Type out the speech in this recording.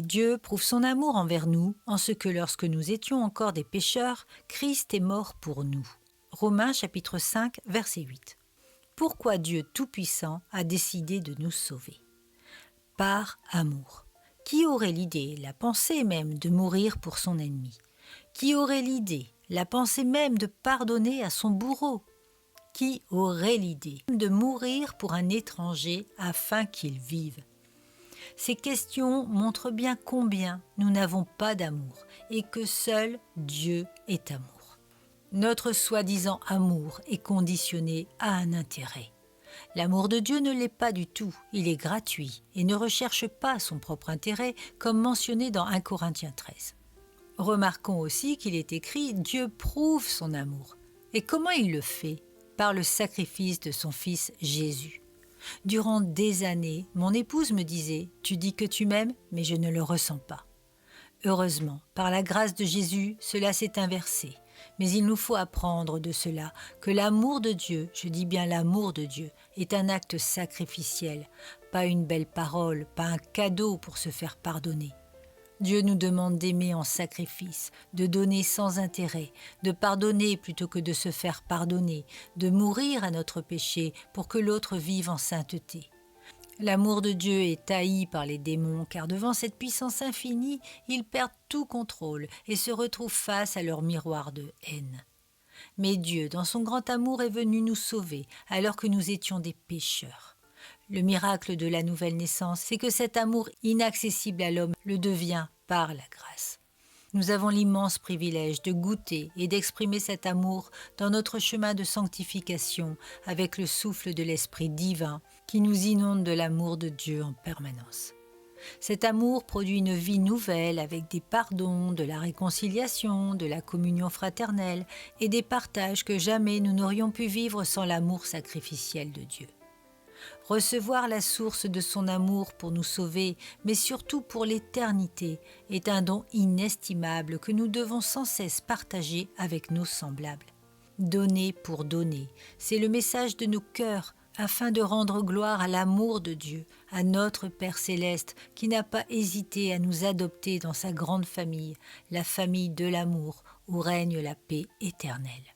Dieu prouve son amour envers nous en ce que lorsque nous étions encore des pécheurs, Christ est mort pour nous. Romains chapitre 5, verset 8. Pourquoi Dieu Tout-Puissant a décidé de nous sauver? Par amour. Qui aurait l'idée, la pensée même, de mourir pour son ennemi? Qui aurait l'idée, la pensée même de pardonner à son bourreau? Qui aurait l'idée de mourir pour un étranger afin qu'il vive? Ces questions montrent bien combien nous n'avons pas d'amour et que seul Dieu est amour. Notre soi-disant amour est conditionné à un intérêt. L'amour de Dieu ne l'est pas du tout, il est gratuit et ne recherche pas son propre intérêt comme mentionné dans 1 Corinthiens 13. Remarquons aussi qu'il est écrit « Dieu prouve son amour ». Et comment il le fait? Par le sacrifice de son Fils Jésus. Durant des années, mon épouse me disait « Tu dis que tu m'aimes, mais je ne le ressens pas ». Heureusement, par la grâce de Jésus, cela s'est inversé. Mais il nous faut apprendre de cela, que l'amour de Dieu, je dis bien l'amour de Dieu, est un acte sacrificiel, pas une belle parole, pas un cadeau pour se faire pardonner. Dieu nous demande d'aimer en sacrifice, de donner sans intérêt, de pardonner plutôt que de se faire pardonner, de mourir à notre péché pour que l'autre vive en sainteté. L'amour de Dieu est haï par les démons car devant cette puissance infinie, ils perdent tout contrôle et se retrouvent face à leur miroir de haine. Mais Dieu, dans son grand amour, est venu nous sauver alors que nous étions des pécheurs. Le miracle de la nouvelle naissance, c'est que cet amour inaccessible à l'homme le devient par la grâce. Nous avons l'immense privilège de goûter et d'exprimer cet amour dans notre chemin de sanctification avec le souffle de l'Esprit divin qui nous inonde de l'amour de Dieu en permanence. Cet amour produit une vie nouvelle avec des pardons, de la réconciliation, de la communion fraternelle et des partages que jamais nous n'aurions pu vivre sans l'amour sacrificiel de Dieu. Recevoir la source de son amour pour nous sauver, mais surtout pour l'éternité, est un don inestimable que nous devons sans cesse partager avec nos semblables. Donner pour donner, c'est le message de nos cœurs, afin de rendre gloire à l'amour de Dieu, à notre Père céleste, qui n'a pas hésité à nous adopter dans sa grande famille, la famille de l'amour, où règne la paix éternelle.